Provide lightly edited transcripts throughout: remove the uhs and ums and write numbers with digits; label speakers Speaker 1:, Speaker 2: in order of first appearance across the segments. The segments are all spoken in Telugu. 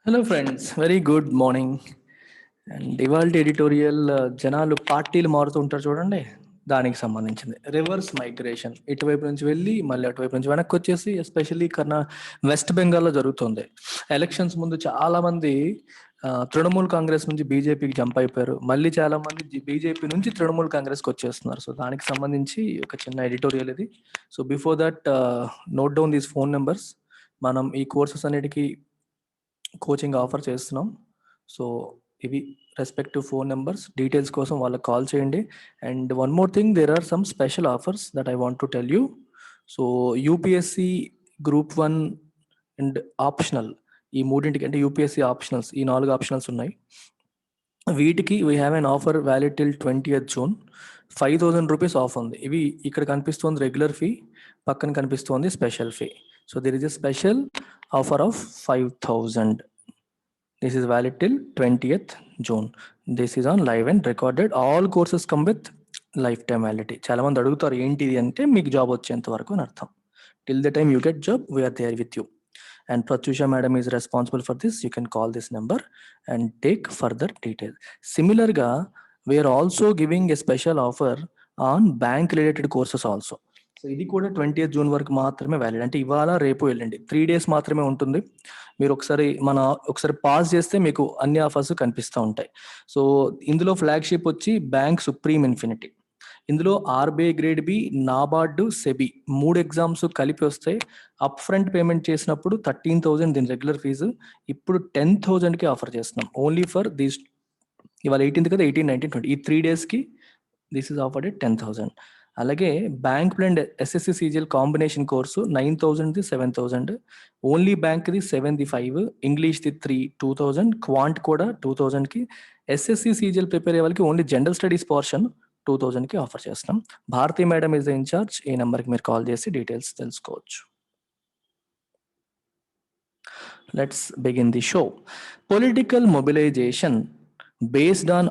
Speaker 1: Hello friends, very good morning. And ఇవాళ ఎడిటోరియల్ జనాలు పార్టీలు మారుతూ ఉంటారు చూడండి, దానికి సంబంధించింది రివర్స్ మైగ్రేషన్. ఇటువైపు నుంచి వెళ్ళి మళ్ళీ అటువైపు నుంచి వెనక్కి వచ్చేసి, ఎస్పెషల్లీ వెస్ట్ బెంగాల్లో జరుగుతుంది. ఎలక్షన్స్ ముందు చాలా మంది తృణమూల్ కాంగ్రెస్ నుంచి బీజేపీకి జంప్ అయిపోయారు. మళ్ళీ చాలా మంది బీజేపీ నుంచి తృణమూల్ కాంగ్రెస్కి వచ్చేస్తున్నారు. సో దానికి సంబంధించి ఒక చిన్న ఎడిటోరియల్ ఇది. So before that, note down these phone numbers. మనం ఈ కోర్సెస్ అన్నిటికీ కోచింగ్ ఆఫర్ చేస్తున్నాం. సో ఇవి రెస్పెక్టివ్ ఫోన్ నెంబర్స్. డీటెయిల్స్ కోసం వాళ్ళకి కాల్ చేయండి. And one more thing, there are some special offers that I want to tell you. So UPSC group 1 and optional, ఈ మూడింటికి అంటే యూపీఎస్సి ఆప్షనల్స్, ఈ 4 ఆప్షనల్స్ ఉన్నాయి. వీటికి we have an offer valid till 20th June. 5,000 rupees of ఉంది. ఇవి ఇక్కడ కనిపిస్తుంది రెగ్యులర్ ఫీ, పక్కన కనిపిస్తుంది special fee. So there is a special offer of 5,000. This is valid till 20th June. This is on live and recorded. All courses come with lifetime validity. చాలా మంది అడుగుతారు ఏంటిది అంటే, మీకు జాబ్ వచ్చేంత వరకు అని అర్థం. Till the time you get job, we are there with you. And Pratyusha madam is responsible for this. You can call this number and take further details. Similarly, we are also giving a special offer on bank related courses also. So ఇది కూడా 20th June వరకు మాత్రమే వ్యాలిడ్. అంటే ఇవాళ రేపు వెళ్ళండి, 3 days మాత్రమే ఉంటుంది. మీరు ఒకసారి పాస్ చేస్తే మీకు అన్ని ఆఫర్స్ కనిపిస్తూ ఉంటాయి. సో ఇందులో ఫ్లాగ్షిప్ వచ్చి బ్యాంక్ సుప్రీం ఇన్ఫినిటీ. ఇందులో RBI grade B, NABARD, SEBI 3 exams కలిపి వస్తాయి. అప్ ఫ్రంట్ పేమెంట్ చేసినప్పుడు 13,000 దీని రెగ్యులర్ ఫీజు. ఇప్పుడు 10,000కి ఆఫర్ చేస్తున్నాం. ఓన్లీ ఫర్ దీస్, ఇవాళ 18th కదా, 18, 19, 20 ఈ 3 daysకి దిస్ ఈజ్ ఆఫర్డ్ ఎట్ 10,000. అలాగే bank and SSC CGL combination course 9,000ది 7,000, ఓన్లీ బ్యాంక్ది 7ది 5, ఇంగ్లీష్ది 3 2,000, క్వాంట్ కూడా 2,000కి. ఎస్ఎస్సి సీజీఎల్ ప్రిపేర్ అయ్యే వాళ్ళకి ఓన్లీ జనరల్ స్టడీస్ పోర్షన్ 2,000కి ఆఫర్ చేస్తున్నాం. Bharati madam is the incharge. ఈ నెంబర్కి మీరు కాల్ చేసి డీటెయిల్స్ తెలుసుకోవచ్చు. Let's begin the show. Political mobilization based on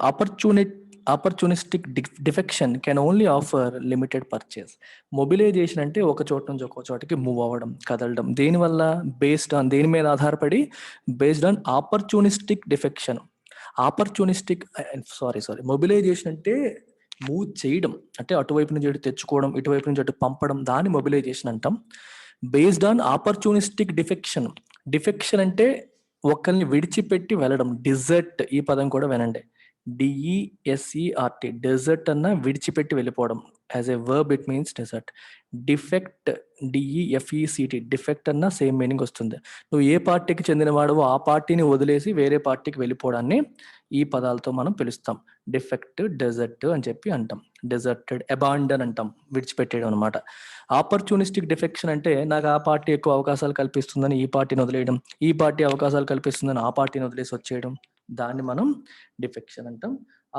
Speaker 1: opportunistic defection can only offer limited purchase. Mobilization అంటే ఒక చోట నుంచి ఒక చోటకి మూవ్ అవ్వడం, కదలడం. దేనివల్ల? బేస్డ్ ఆన్, దేని మీద ఆధారపడి? Based on opportunistic defection. Mobilization అంటే మూవ్ చేయడం, అంటే అటువైపు నుంచి అటు తెచ్చుకోవడం, ఇటువైపు నుంచి అటు పంపడం, దాన్ని మొబిలైజేషన్ అంటాం. Based on opportunistic defection. Defection అంటే ఒకరిని విడిచిపెట్టి వెళ్ళడం. డిజర్ట్, ఈ పదం కూడా వినండి, డిఈఎస్ఈఆర్టీ. డెజర్ట్ అన్న విడిచిపెట్టి వెళ్ళిపోవడం. As a verb it means desert. Defect, D E F E C T, defect అన్న సేమ్ మీనింగ్ వస్తుంది. నువ్వు ఏ పార్టీకి చెందినవాడవో ఆ పార్టీని వదిలేసి వేరే పార్టీకి వెళ్ళిపోవడాన్ని ఈ పదాలతో మనం పిలుస్తాం. డిఫెక్ట్, డెజర్ట్ అని చెప్పి అంటాం. డెజర్టెడ్, అబాండన్ అంటాం, విడిచిపెట్టేయడం అనమాట. ఆపర్చునిస్టిక్ డిఫెక్షన్ అంటే నాకు ఆ పార్టీ ఎక్కువ అవకాశాలు కల్పిస్తుందని ఈ పార్టీని వదిలేయడం, ఈ పార్టీ అవకాశాలు కల్పిస్తుందని ఆ పార్టీని వదిలేసి వచ్చేయడం, దాన్ని మనం డిఫెక్షన్ అంటాం.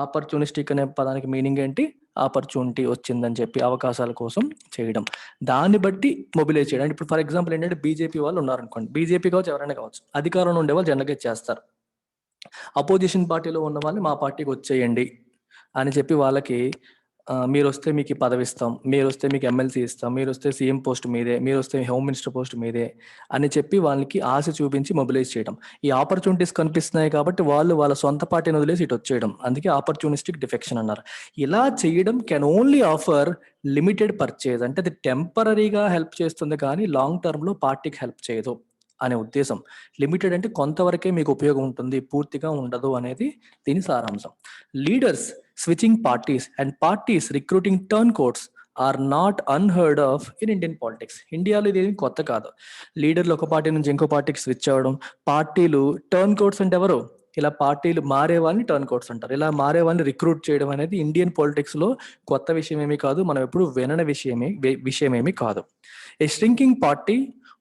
Speaker 1: ఆపర్చునిస్టిక్ అనే పదానికి మీనింగ్ ఏంటి? ఆపర్చునిటీ వచ్చిందని చెప్పి అవకాశాల కోసం చేయడం, దాన్ని బట్టి మొబిలైజ్ చేయడం. ఇప్పుడు ఫర్ ఎగ్జాంపుల్ ఏంటంటే, బీజేపీ వాళ్ళు ఉన్నారనుకోండి, బీజేపీ కావచ్చు, ఎవరైనా కావచ్చు, అధికారంలో ఉండే వాళ్ళు జనరల్గా చేస్తారు. అపోజిషన్ పార్టీలో ఉన్న వాళ్ళని మా పార్టీకి వచ్చేయండి అని చెప్పి వాళ్ళకి, మీరు వస్తే మీకు ఈ పదవి ఇస్తాం, మీరు వస్తే మీకు ఎమ్మెల్సీ ఇస్తాం, మీరు వస్తే సీఎం పోస్ట్ మీదే, మీరు వస్తే హోమ్ మినిస్టర్ పోస్ట్ మీదే అని చెప్పి వాళ్ళకి ఆశ చూపించి మొబిలైజ్ చేయడం. ఈ ఆపర్చునిటీస్ కనిపిస్తున్నాయి కాబట్టి వాళ్ళు వాళ్ళ సొంత పార్టీని వదిలేసి ఇటు వచ్చేయడం. అందుకే ఆపర్చునిస్టిక్ డిఫెక్షన్ అన్నారు. ఇలా చేయడం can only offer limited purchase. అంటే అది టెంపరీగా హెల్ప్ చేస్తుంది కానీ లాంగ్ టర్మ్లో పార్టీకి హెల్ప్ చేయదు అనే ఉద్దేశం. లిమిటెడ్ అంటే కొంతవరకే మీకు ఉపయోగం ఉంటుంది, పూర్తిగా ఉండదు అనేది దీని సారాంశం. Leaders switching parties and parties recruiting turncoats are not unheard of in Indian politics. ఇండియాలో ఇది కొత్త కాదు. లీడర్లు ఒక పార్టీ నుంచి ఇంకో పార్టీకి స్విచ్ అవ్వడం, పార్టీలు టర్న్ కోట్స్ అంటే ఎవరు? ఇలా పార్టీలు మారే వాళ్ళని టర్న్ కోట్స్ అంటారు. ఇలా మారే వాళ్ళని రిక్రూట్ చేయడం అనేది ఇండియన్ పాలిటిక్స్ లో కొత్త విషయం ఏమీ కాదు, మనం ఎప్పుడు వినని విషయమేమీ కాదు. A shrinking party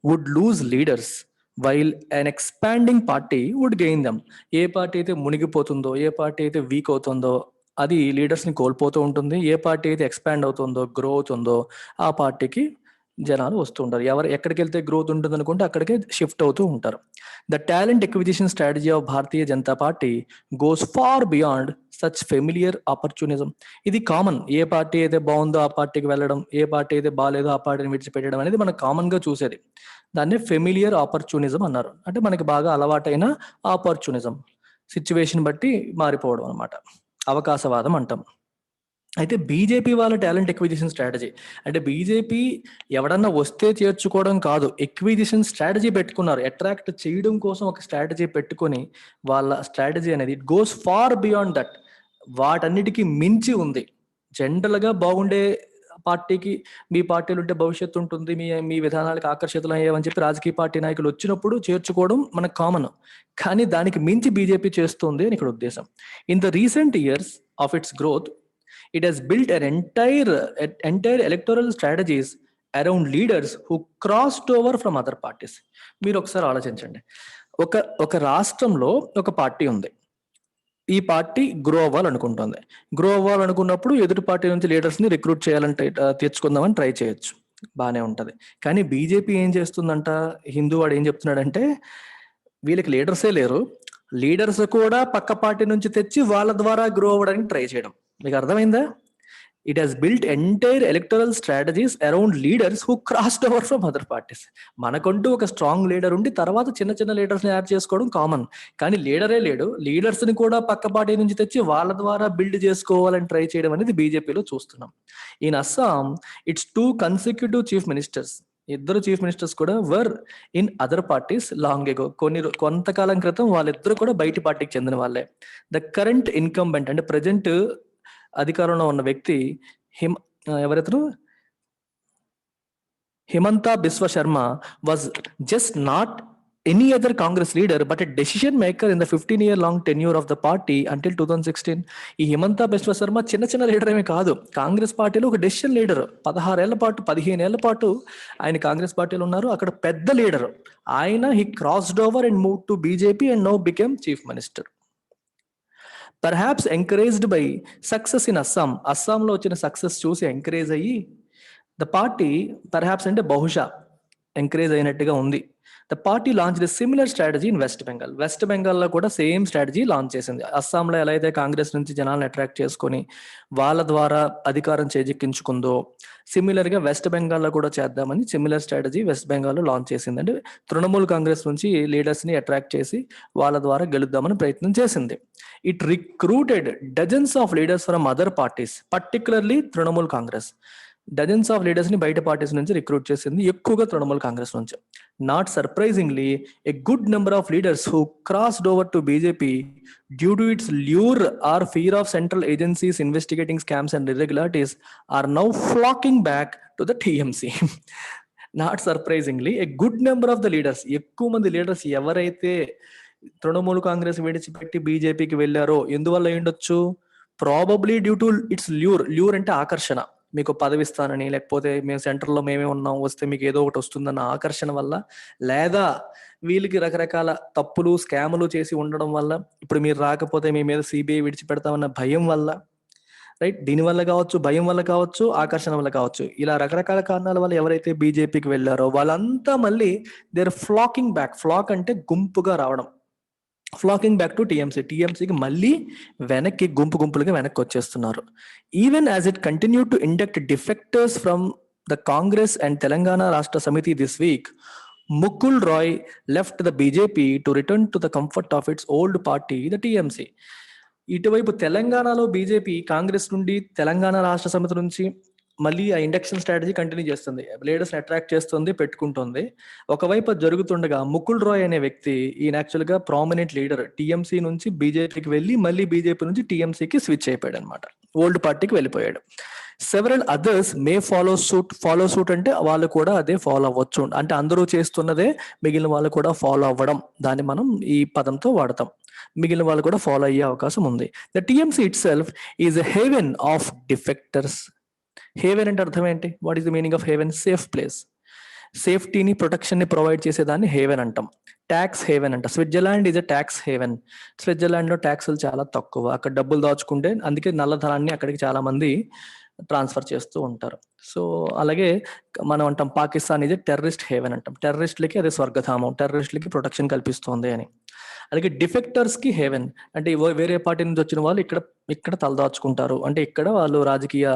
Speaker 1: would lose leaders while an expanding party would gain them. ఏ పార్టీ అయితే మునిగిపోతుందో, ఏ పార్టీ అయితే వీక్ అవుతుందో అది లీడర్స్ని కోల్పోతూ ఉంటుంది. ఏ పార్టీ అయితే ఎక్స్పాండ్ అవుతుందో, గ్రో అవుతుందో ఆ పార్టీకి జనాలు వస్తూ ఉంటారు. ఎక్కడికి వెళ్తే గ్రోత్ ఉంటుంది అనుకుంటే అక్కడికే షిఫ్ట్ అవుతూ ఉంటారు. The talent acquisition strategy of Bharatiya Janata party goes far beyond such familiar opportunism. ఇది కామన్. ఏ పార్టీ అయితే బాగుందో ఆ పార్టీకి వెళ్ళడం, ఏ పార్టీ అయితే బాగాలేదో ఆ పార్టీని విడిచిపెట్టడం అనేది మనం కామన్ గా చూసేది. దాన్ని ఫెమిలియర్ ఆపర్చునిజం అన్నారు. అంటే మనకి బాగా అలవాటైన ఆపర్చునిజం, సిచ్యువేషన్ బట్టి మారిపోవడం అనమాట. అవకాశవాదం అంటాం. అయితే బీజేపీ వాళ్ళ టాలెంట్ ఎక్విజిషన్ స్ట్రాటజీ అంటే బీజేపీ ఎవడన్నా వస్తే చేర్చుకోవడం కాదు, ఎక్విజిషన్ స్ట్రాటజీ పెట్టుకున్నారు. అట్రాక్ట్ చేయడం కోసం ఒక స్ట్రాటజీ పెట్టుకొని వాళ్ళ స్ట్రాటజీ అనేది it goes far beyond that, వాటన్నిటికీ మించి ఉంది. జనరల్గా బాగుండే పార్టీకి మీ పార్టీలు ఉంటే భవిష్యత్తు ఉంటుంది, మీ మీ విధానాలకు ఆకర్షితులు అయ్యామని చెప్పి రాజకీయ పార్టీ నాయకులు వచ్చినప్పుడు చేర్చుకోవడం మనకు కామన్. కానీ దానికి మించి బీజేపీ చేస్తుంది అని ఇక్కడ ఉద్దేశం. In the recent years of it's growth, it has built an entire electoral strategies around leaders who crossed over from other parties. మీరు ఒకసారి ఆలోచించండి. ఒక రాష్ట్రంలో ఒక పార్టీ ఉంది. ఈ పార్టీ గ్రో అవ్వాలనుకుంటుంది. గ్రో అవ్వాలనుకున్నప్పుడు ఎదుటి పార్టీ నుంచి లీడర్స్ ని రిక్రూట్ చేయాలంటే తెచ్చుకుందామని ట్రై చేయొచ్చు, బాగానే ఉంటది. కానీ బీజేపీ ఏం చేస్తుందంట, హిందూ వాడు ఏం చెప్తున్నాడంటే వీళ్ళకి లీడర్సే లేరు, లీడర్స్ కూడా పక్క పార్టీ నుంచి తెచ్చి వాళ్ళ ద్వారా గ్రో అవ్వడానికి ట్రై చేయడం. మీకు అర్థమైందా? It has built entire electoral strategies around leaders who crossed over from other parties. మనకంటూ ఒక స్ట్రాంగ్ లీడర్ ఉండి తర్వాత చిన్న చిన్న లీడర్స్ ని యాడ్ చేసుకోవడం కామన్. కానీ లీడరే లేడు, లీడర్స్ ని కూడా పక్క పార్టీ నుంచి తెచ్చి వాళ్ళ ద్వారా బిల్డ్ చేసుకోవాలని ట్రై చేయడం అనేది బీజేపీలో చూస్తున్నాం. In Assam it's 2 consecutive chief ministers, ఇద్దరు చీఫ్ మినిస్టర్స్ కూడా were in other parties long ago. కొంతకాలం క్రితం వాళ్ళిద్దరు కూడా బయట పార్టీకి చెందిన వాళ్ళే. ద కరెంట్ ఇన్కంబెంట్ అంటే ప్రజెంట్ అధికారంలో ఉన్న వ్యక్తి ఎవరెతను Himanta Biswa Sarma was just not any other Congress leader but a decision maker in the 15-year long tenure of the party until 2016. ఈ హిమంతా బిశ్వ శర్మ చిన్న లీడర్ ఏమీ కాదు, కాంగ్రెస్ పార్టీలో ఒక డెసిషన్ లీడర్. 16 ఏళ్ల పాటు 15 ఏళ్ల పాటు ఆయన కాంగ్రెస్ పార్టీలో ఉన్నారు, అక్కడ పెద్ద లీడర్ ఆయన. He crossed over and move to BJP and now became chief minister. Perhaps encouraged by success in Assam. అస్సాంలో వచ్చిన సక్సెస్ చూసి ఎంకరేజ్ అయ్యి ద పార్టీ, పర్హాప్స్ అంటే బహుశా ఎంకరేజ్ అయినట్టుగా ఉంది, the party launch the similar strategy in West Bengal. West బెంగాల్లో కూడా సేమ్ స్ట్రాటజీ లాంచ్ చేసింది. అస్సాంలో ఎలా అయితే కాంగ్రెస్ నుంచి జనాలను అట్రాక్ట్ చేసుకొని వాళ్ళ ద్వారా అధికారం చేజిక్కించుకుందో సిమిలర్ గా వెస్ట్ బెంగాల్లో కూడా చేద్దామని సిమిలర్ స్ట్రాటజీ వెస్ట్ బెంగాల్లో లాంచ్ చేసింది. అంటే తృణమూల్ కాంగ్రెస్ నుంచి లీడర్స్ ని అట్రాక్ట్ చేసి వాళ్ళ ద్వారా గెలుద్దామని ప్రయత్నం చేసింది. It recruited dozens of leaders from other parties, particularly Trinamool Congress. Dozens of leaders ని బయట పార్టీస్ నుంచి రిక్రూట్ చేసింది, ఎక్కువగా తృణమూల్ కాంగ్రెస్ నుంచి. Not surprisingly a good number of leaders who crossed over to BJP due to its lure or fear of central agencies investigating scams and irregularities are now flocking back to the TMC. Not surprisingly a good number of the leaders, ఎక్కువ మంది లీడర్స్ ఎవరైతే తృణమూల్ కాంగ్రెస్ విడిచిపెట్టి బీజేపీకి వెళ్ళారో ఎందువల్ల అయ్యుండొచ్చు? Probably due to its lure అంటే ఆకర్షణ, మీకు పదవి ఇస్తానని, లేకపోతే మేము సెంటర్లో మేమే ఉన్నాం వస్తే మీకు ఏదో ఒకటి వస్తుందన్న ఆకర్షణ వల్ల, లేదా వీళ్ళకి రకరకాల తప్పులు స్కాములు చేసి ఉండడం వల్ల, ఇప్పుడు మీరు రాకపోతే మీ మీద సిబిఐ విడిచిపెడతామన్న భయం వల్ల, రైట్, దీనివల్ల కావచ్చు, భయం వల్ల కావచ్చు, ఆకర్షణ వల్ల కావచ్చు, ఇలా రకరకాల కారణాల వల్ల ఎవరైతే బీజేపీకి వెళ్ళారో వాళ్ళంతా మళ్ళీ దేర్ ఫ్లాకింగ్ బ్యాక్. ఫ్లాక్ అంటే గుంపుగా రావడం, ఫ్లాకింగ్ బ్యాక్ టు టీఎంసీకి మళ్ళీ వెనక్కి గుంపులుగా వెనక్కి వచ్చేస్తున్నారు. Even as it continue to induct defectors from the Congress and Telangana Rashtra Samithi this week, Mukul Roy left the BJP to return to the comfort of its old party the TMC. ఇటువైపు తెలంగాణలో బీజేపీ కాంగ్రెస్ నుండి, తెలంగాణ రాష్ట్ర సమితి నుంచి మళ్ళీ ఆ ఇండక్షన్ స్ట్రాటజీ కంటిన్యూ చేస్తుంది, లీడర్స్ అట్రాక్ట్ చేస్తుంది, పెట్టుకుంటుంది. ఒకవైపు జరుగుతుండగా ముకుల్ రాయ్ అనే వ్యక్తి, ఈయన యాక్చువల్ గా ప్రామినెంట్ లీడర్, టీఎంసీ నుంచి బీజేపీకి వెళ్ళి మళ్ళీ బీజేపీ నుంచి టీఎంసీకి స్విచ్ అయిపోయాడు అనమాట, ఓల్డ్ పార్టీకి వెళ్ళిపోయాడు. సెవరల్ అదర్స్ మే ఫాలో సూట్ అంటే వాళ్ళు కూడా అదే ఫాలో అవ్వచ్చు, అంటే అందరూ చేస్తున్నదే మిగిలిన వాళ్ళు కూడా ఫాలో అవ్వడం, దాన్ని మనం ఈ పదంతో వాడతాం. మిగిలిన వాళ్ళు కూడా ఫాలో అయ్యే అవకాశం ఉంది. The TMC itself is a haven of defectors. Haven అంటే అర్థం ఏంటి? What is the meaning of haven? Safe place, సేఫ్టీని, ప్రొటెక్షన్ ని ప్రొవైడ్ చేసేదాన్ని హేవెన్ అంటాం. ట్యాక్స్ హేవెన్ అంట. Switzerland is a tax haven. Switzerland లో ట్యాక్సులు చాలా తక్కువ, అక్కడ డబ్బులు దాచుకుంటే, అందుకే నల్లధనాన్ని అక్కడికి చాలా మంది ట్రాన్స్ఫర్ చేస్తూ ఉంటారు. సో అలాగే మనం అంటాం పాకిస్తాన్ ఇది టెర్రరిస్ట్ హేవెన్ అంటాం. టెర్రరిస్టులకి అది స్వర్గధామం, టెర్రరిస్టులకి ప్రొటెక్షన్ కల్పిస్తోంది అని. అలాగే డిఫెక్టర్స్ కి హేవెన్, అంటే వేరే పార్టీ నుంచి వచ్చిన వాళ్ళు ఇక్కడ ఇక్కడ తలదాచుకుంటారు, అంటే ఇక్కడ వాళ్ళు రాజకీయ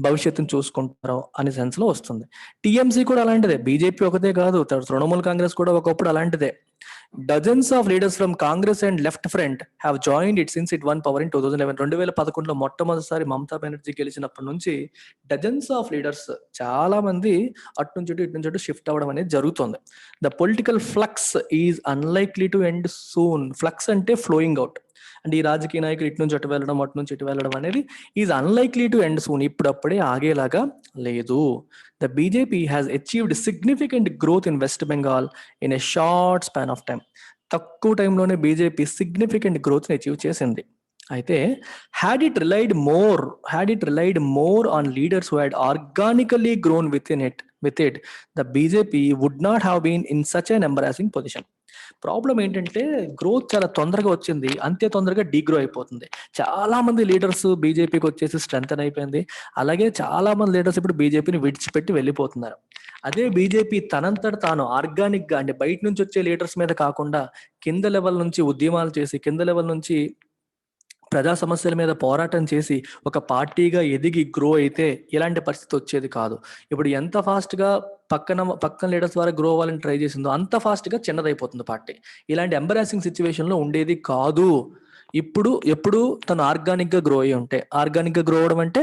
Speaker 1: భవిష్యత్తును చూసుకుంటారు అనే సెన్స్ లో వస్తుంది. టీఎంసీ కూడా అలాంటిదే, బీజేపీ ఒకటే కాదు, తృణమూల్ కాంగ్రెస్ కూడా ఒకప్పుడు అలాంటిదే. Dozens of leaders from Congress and left front have joined it since it won power in 2011. 2011లో మొట్టమొదటిసారి మమతా బెనర్జీ గెలిచినప్పటి నుంచి డజన్స్ ఆఫ్ లీడర్స్, చాలా మంది అటు నుంచి ఇటు నుంచి అటు షిఫ్ట్ అవ్వడం అనేది జరుగుతుంది. The political flux is unlikely to end soon. Flux అంటే ఫ్లోయింగ్ అవుట్, అంటే ఈ రాజకీయ నాయకులు ఇటు నుంచి అటు వెళ్ళడం, అటు నుంచి ఇటు వెళ్ళడం అనేది is unlikely to end soon, ఇప్పుడప్పుడే ఆగేలాగా లేదు. The BJP has achieved significant growth in West Bengal in a short span of time. తక్కువ టైంలోనే బీజేపీ సిగ్నిఫికెంట్ గ్రోత్ని అచీవ్ చేసింది. అయితే had it relied more on leaders who had organically grown with it the BJP would not have been in such an embarrassing position. Problem ఏంటంటే గ్రోత్ చాలా తొందరగా వచ్చింది, అంతే తొందరగా డీగ్రో అయిపోతుంది. చాలా మంది లీడర్స్ బీజేపీకి వచ్చేసి స్ట్రెంగ్ అయిపోయింది. అలాగే చాలా మంది లీడర్స్ ఇప్పుడు బీజేపీని విడిచిపెట్టి వెళ్ళిపోతున్నారు. అదే బీజేపీ తనంతట తాను ఆర్గానిక్ గా, అంటే బయట నుంచి వచ్చే లీడర్స్ మీద కాకుండా కింద లెవెల్ నుంచి ఉద్యమాలు చేసి, కింద లెవెల్ నుంచి ప్రజా సమస్యల మీద పోరాటం చేసి ఒక పార్టీగా ఎదిగి గ్రో అయితే ఇలాంటి పరిస్థితి వచ్చేది కాదు. ఇప్పుడు ఎంత ఫాస్ట్ గా పక్కన లీడర్స్ ద్వారా గ్రో అవ్వాలని ట్రై చేసిందో అంత ఫాస్ట్ గా చిన్నదైపోతుంది పార్టీ. ఇలాంటి ఎంబరాసింగ్ సిచ్యువేషన్ లో ఉండేది కాదు. ఎప్పుడు తను ఆర్గానిక్ గా గ్రో అయ్యి ఉంటే, ఆర్గానిక్ గా గ్రో అవడం అంటే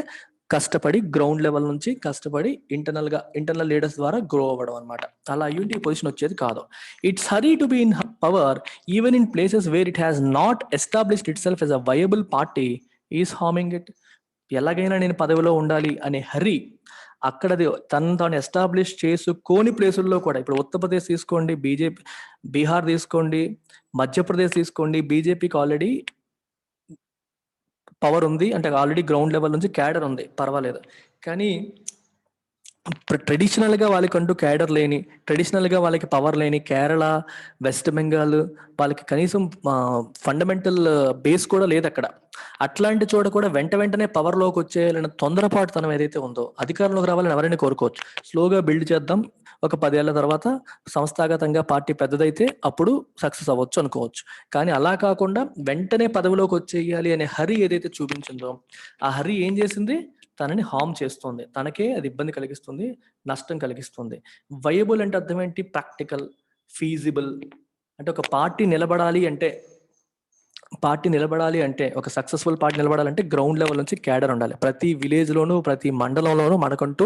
Speaker 1: కష్టపడి గ్రౌండ్ లెవెల్ నుంచి కష్టపడి ఇంటర్నల్ లీడర్స్ ద్వారా గ్రో అవ్వడం అనమాట. అలా అయ్యుంటే ఈ పొజిషన్ వచ్చేది కాదు. It's hurry to be in power even in places where it has not established it self yes a viable party is harming it. ఎలాగైనా నేను పదవిలో ఉండాలి అనే హరి అక్కడది తను తాను ఎస్టాబ్లిష్ చేసుకోని ప్లేసుల్లో కూడా, ఇప్పుడు ఉత్తరప్రదేశ్ తీసుకోండి, బీహార్ తీసుకోండి, మధ్యప్రదేశ్ తీసుకోండి, బీజేపీకి ఆల్రెడీ పవర్ ఉంది, అంటే ఆల్రెడీ గ్రౌండ్ లెవెల్ నుంచి క్యాడర్ ఉంది, పర్వాలేదు. కానీ ట్రెడిషనల్ గా వాళ్ళకంటూ క్యాడర్ లేని, ట్రెడిషనల్ గా వాళ్ళకి పవర్ లేని కేరళ, వెస్ట్ బెంగాల్, వాళ్ళకి కనీసం ఫండమెంటల్ బేస్ కూడా లేదు అక్కడ. అట్లాంటి చోట కూడా వెంటనే పవర్ లోకి వచ్చేయాలన్న తొందరపాటుతనం ఏదైతే ఉందో, అధికారంలోకి రావాలని ఎవరైనా కోరుకోవచ్చు. స్లోగా బిల్డ్ చేద్దాం, ఒక 10 ఏళ్ల తర్వాత సంస్థాగతంగా పార్టీ పెద్దదైతే అప్పుడు సక్సెస్ అవ్వచ్చు అనుకోవచ్చు. కానీ అలా కాకుండా వెంటనే పదవిలోకి వచ్చేయాలి అనే హరి ఏదైతే చూపించిందో, ఆ హరి ఏం చేసింది, తనని హార్మ్ చేస్తుంది, తనకే అది ఇబ్బంది కలిగిస్తుంది, నష్టం కలిగిస్తుంది. వయబుల్ అంటే అర్థం ఏంటి, ప్రాక్టికల్, ఫీజిబుల్. అంటే ఒక పార్టీ నిలబడాలి అంటే ఒక సక్సెస్ఫుల్ పార్టీ నిలబడాలంటే గ్రౌండ్ లెవెల్ నుంచి క్యాడర్ ఉండాలి. ప్రతి విలేజ్ లోను, ప్రతి మండలంలోనూ మనకంటూ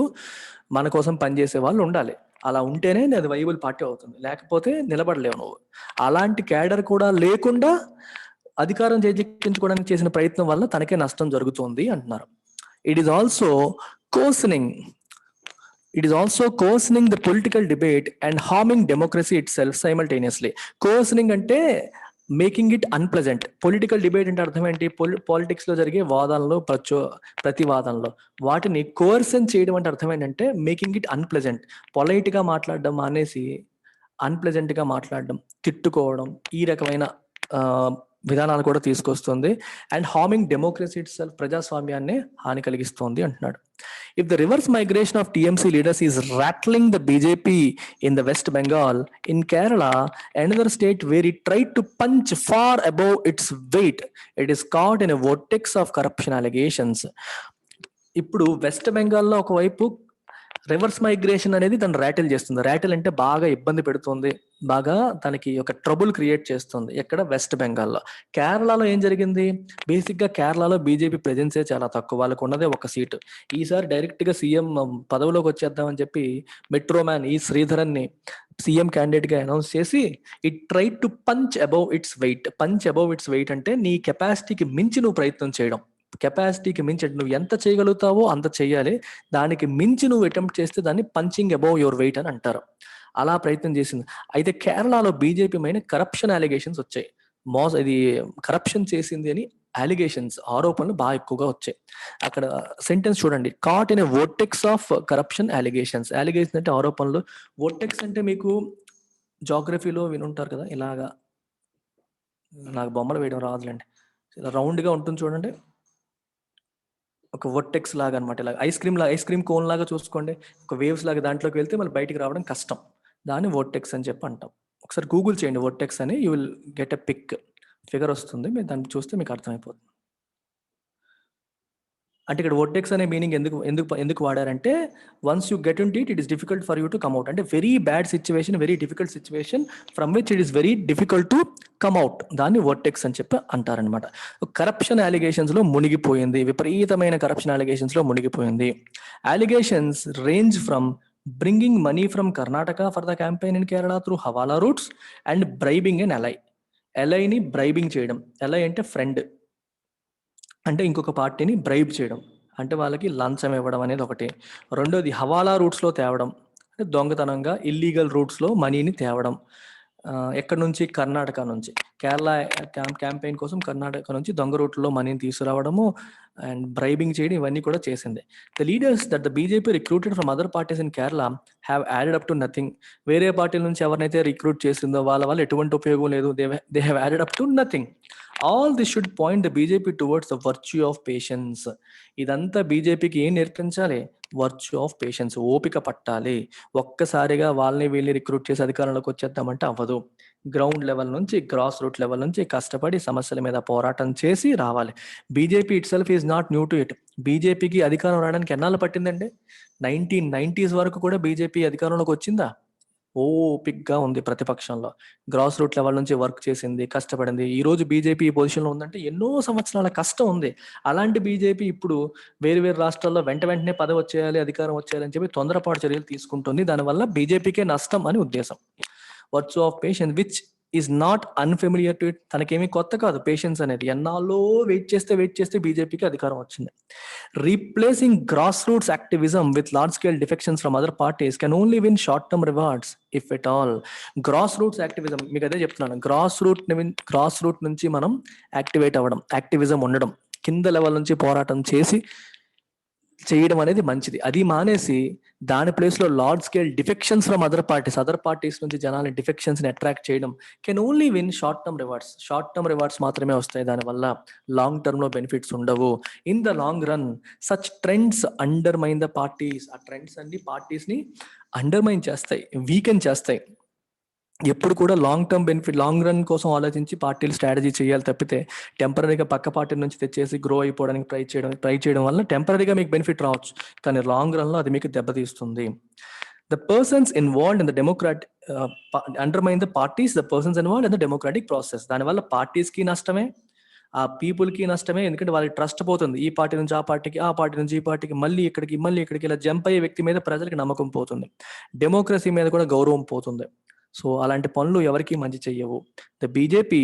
Speaker 1: మన కోసం పనిచేసే వాళ్ళు ఉండాలి. అలా ఉంటేనే అది వైబుల్ పార్టీ అవుతుంది, లేకపోతే నిలబడలేవు నువ్వు. అలాంటి క్యాడర్ కూడా లేకుండా అధికారం చేజిక్కించుకోవడానికి చేసిన ప్రయత్నం వల్ల తనకే నష్టం జరుగుతుంది అంటున్నారు. It is also coarsening the political debate and harming democracy itself simultaneously. Coarsening అంటే making it unpleasant. Political debate అంటే అర్థం ఏంటి, పాలిటిక్స్ లో జరిగే వాదనలో, ప్రతివాదనలో వాటిని కోర్సన్ చేయడం అంటే అర్థం ఏంటంటే మేకింగ్ ఇట్ అన్ప్లెజెంట్. పొలైట్ గా మాట్లాడడం అనేసి అన్ప్లెజెంట్ గా మాట్లాడడం, తిట్టుకోవడం, ఈ రకమైన విధానాలు కూడా తీసుకొస్తుంది. And harming democracy it self, ప్రజాస్వామ్యాన్ని హాని కలిగిస్తుంది అంటున్నాడు. If the reverse migration of TMC leaders is rattling the BJP in the West Bengal, in Kerala, another state where it tried to punch far above its weight, it is caught in a vortex of corruption allegations. ఇప్పుడు వెస్ట్ బెంగాల్లో ఒకవైపు రివర్స్ మైగ్రేషన్ అనేది తను ర్యాటిల్ చేస్తుంది. ర్యాటిల్ అంటే బాగా ఇబ్బంది పెడుతుంది, బాగా తనకి ఒక ట్రబుల్ క్రియేట్ చేస్తుంది. ఎక్కడ, వెస్ట్ బెంగాల్లో. కేరళలో ఏం జరిగింది, బేసిక్ గా కేరళలో బీజేపీ ప్రెజెన్సే చాలా తక్కువ, వాళ్ళకు ఉన్నదే ఒక సీటు. ఈసారి డైరెక్ట్ గా సీఎం పదవిలోకి వచ్చేద్దామని చెప్పి మెట్రో మ్యాన్ ఈ శ్రీధరన్ ని సీఎం క్యాండిడేట్ గా అనౌన్స్ చేసి it try to punch above its weight అంటే నీ కెపాసిటీకి మించి నువ్వు ప్రయత్నం చేయడం. కెపాసిటీకి మించి నువ్వు ఎంత చేయగలుగుతావో అంత చెయ్యాలి, దానికి మించి నువ్వు అటెంప్ట్ చేస్తే దాన్ని పంచింగ్ అబౌవ్ యువర్ వెయిట్ అని అంటారు. అలా ప్రయత్నం చేసింది. అయితే కేరళలో బీజేపీ పైన కరప్షన్ అలిగేషన్స్ వచ్చాయి. ఇది కరప్షన్ చేసింది అని ఆరోపణలు బాగా ఎక్కువగా వచ్చాయి. అక్కడ సెంటెన్స్ చూడండి, caught in a vortex of corruption allegations అంటే ఆరోపణలు. వోర్టెక్స్ అంటే మీకు జాగ్రఫీలో వినుంటారు కదా, ఇలాగా, నాకు బొమ్మలు వేయడం రాదులేండి, రౌండ్ గా ఉంటుంది చూడండి, ఒక వర్టెక్స్ లాగా అనమాట. ఇలా ఐస్ క్రీమ్ కోన్ లాగా చూసుకోండి. ఒక వేవ్స్ లాగా దాంట్లోకి వెళ్తే మళ్ళీ బయటికి రావడం కష్టం. దాన్ని వర్టెక్స్ అని చెప్పి అంటాం. ఒకసారి గూగుల్ చేయండి వర్టెక్స్ అని, you will get a figure వస్తుంది. మీరు దాన్ని చూస్తే మీకు అర్థమైపోతుంది. అంటే ఇక్కడ వర్టెక్స్ అనే మీనింగ్ ఎందుకు వాడారంటే, once you get into it, it is difficult for you to come out. అంటే very bad situation, very difficult situation from which it is very difficult to come out. దాన్ని వర్టెక్స్ అని చెప్పి అంటారనమాట. కరప్షన్ అలిగేషన్స్ లో మునిగిపోయింది, విపరీతమైన కరప్షన్ అలిగేషన్స్ లో మునిగిపోయింది. Allegations range from bringing money from Karnataka for the campaign in Kerala through hawala routes and bribing and ఎలైని బ్రైబింగ్ చేయడం. ఎలై అంటే ఫ్రెండ్, అంటే ఇంకొక పార్టీని బ్రైబ్ చేయడం, అంటే వాళ్ళకి లంచం ఇవ్వడం అనేది ఒకటి. రెండోది హవాలా రూట్స్లో తేవడం, అంటే దొంగతనంగా ఇల్లీగల్ రూట్స్లో మనీని తేవడం. ఎక్కడి నుంచి? కర్ణాటక నుంచి. కేరళ క్యాంపెయిన్ కోసం కర్ణాటక నుంచి దొంగ రూట్లో మనీని తీసుకురావడము అండ్ బ్రైబింగ్ చేయడం, ఇవన్నీ కూడా చేసింది. The leaders that the BJP recruited from other parties in Kerala have added up to nothing. వేరే పార్టీల నుంచి ఎవరినైతే రిక్రూట్ చేసిందో వాళ్ళ వల్ల ఎటువంటి ఉపయోగం లేదు. They have added up to nothing. All this should point the BJP towards the virtue of patience. ఇదంతా బీజేపీకి ఏం నేర్పించాలి? వర్చ్యూ ఆఫ్ పేషెన్స్, ఓపిక పట్టాలి. ఒక్కసారిగా వాళ్ళని వీళ్ళని రిక్రూట్ చేసి అధికారంలోకి వచ్చేద్దామంటే అవ్వదు. గ్రౌండ్ లెవెల్ నుంచి, గ్రాస్ రూట్ లెవెల్ నుంచి కష్టపడి సమస్యల మీద పోరాటం చేసి రావాలి. BJP it self is not new to it. బీజేపీకి అధికారం రావడానికి ఎన్నాళ్ళు పట్టిందండి? 1990s వరకు కూడా బీజేపీ అధికారంలోకి వచ్చిందా? ఓపిక్గా ఉంది ప్రతిపక్షంలో. గ్రాస్ రూట్ లెవెల్ నుంచి వర్క్ చేసింది, కష్టపడింది. ఈ రోజు బీజేపీ ఈ పొజిషన్లో ఉందంటే ఎన్నో సంవత్సరాల కష్టం ఉంది. అలాంటి బీజేపీ ఇప్పుడు వేరు వేరు రాష్ట్రాల్లో వెంటనే పదవి వచ్చేయాలి, అధికారం వచ్చేయాలి అని చెప్పి తొందరపాటు చర్యలు తీసుకుంటుంది. దానివల్ల బీజేపీకే నష్టం అని ఉద్దేశం. Virtue of patience which is not unfamiliar to it. తనకేమీ కొత్త కాదు పేషెన్స్ అనేది. ఎన్నాళ్ళో వెయిట్ చేస్తే బీజేపీకి అధికారం వచ్చింది. Replacing grass roots activism with large scale defections from other parties can only win short term rewards if at all. Grass roots activism, మీకు అదే చెప్తున్నాను. గ్రాస్ రూట్ నుంచి మనం యాక్టివేట్ అవ్వడం, యాక్టివిజం ఉండడం, కింద లెవెల్ నుంచి పోరాటం చేయడం అనేది మంచిది. అది మానేసి దాని ప్లేస్ లో large scale defections from other parties నుంచి జనాల డిఫెక్షన్స్ ని అట్రాక్ట్ చేయడం can only win short term rewards మాత్రమే వస్తాయి. దానివల్ల లాంగ్ టర్మ్ లో బెనిఫిట్స్ ఉండవు. In the long run such trends undermine the parties. ఆ ట్రెండ్స్ అన్ని పార్టీస్ ని అండర్మైన్ చేస్తాయి, వీకెన్ చేస్తాయి. ఎప్పుడు కూడా long term benefit, long run కోసం ఆలోచించి పార్టీలు స్ట్రాటజీ చేయాలి తప్పితే టెంపరీగా పక్క పార్టీ నుంచి తెచ్చేసి గ్రో అయిపోవడానికి ట్రై చేయడం వల్ల టెంపరీగా మీకు బెనిఫిట్ రావచ్చు, కానీ లాంగ్ రన్ లో అది మీకు దెబ్బతీస్తుంది. The persons involved in the undermine the parties, the persons involved in the democratic process. దానివల్ల పార్టీస్ కి నష్టమే, ఆ పీపుల్ కి నష్టమే. ఎందుకంటే వాళ్ళకి ట్రస్ట్ పోతుంది. ఈ పార్టీ నుంచి ఆ పార్టీకి, ఆ పార్టీ నుంచి ఈ పార్టీకి, మళ్ళీ ఇక్కడికి ఇలా జంప్ అయ్యే వ్యక్తి మీద ప్రజలకు నమ్మకం పోతుంది. డెమోక్రసీ మీద కూడా గౌరవం పోతుంది. సో అలాంటి పనులు ఎవరికి మంచి చెయ్యవు. The BJP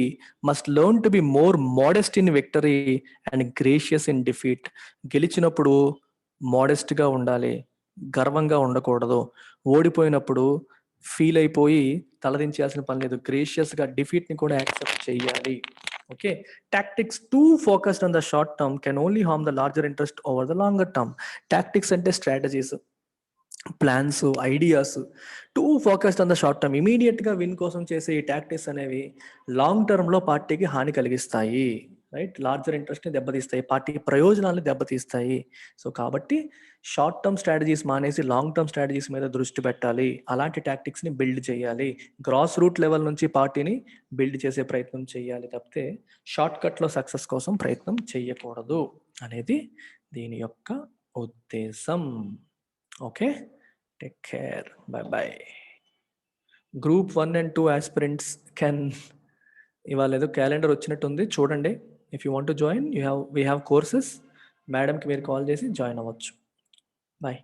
Speaker 1: must learn to be more modest in victory and gracious in defeat. గెలిచినప్పుడు మోడెస్ట్ గా ఉండాలి, గర్వంగా ఉండకూడదు. ఓడిపోయినప్పుడు ఫీల్ అయిపోయి తలదించాల్సిన పని లేదు. గ్రేషియస్ గా డిఫీట్ ని కూడా యాక్సెప్ట్ చేయాలి. Okay, tactics too focused on the short term can only harm the larger interest over the longer term. Tactics అంటే strategies, plans, ideas. Too focused on the short term, immediate గా విన్ కోసం చేసే ఈ టాక్టిక్స్ అనేవి లాంగ్ టర్మ్ లో పార్టీకి హాని కలిగిస్తాయి. రైట్, లార్జర్ ఇంట్రెస్ట్ ని దెబ్బతీస్తాయి, పార్టీ ప్రయోజనాలను దెబ్బతీస్తాయి. సో కాబట్టి షార్ట్ టర్మ్ స్ట్రాటజీస్ మానేసి లాంగ్ టర్మ్ స్ట్రాటజీస్ మీద దృష్టి పెట్టాలి. అలాంటి టాక్టిక్స్ ని బిల్డ్ చేయాలి. గ్రాస్ రూట్ లెవెల్ నుంచి పార్టీని బిల్డ్ చేసే ప్రయత్నం చేయాలి తప్పితే షార్ట్ కట్ లో సక్సెస్ కోసం ప్రయత్నం చేయకూడదు అనేది దీని యొక్క ఉద్దేశం. Okay, take care, by by. Group 1 and 2 aspirants can, ఇవాళ ఏదో క్యాలెండర్ వచ్చినట్టుంది, చూడండి. If you want to join, we have courses. మేడంకి మీరు కాల్ చేసి జాయిన్ అవ్వచ్చు. బాయ్.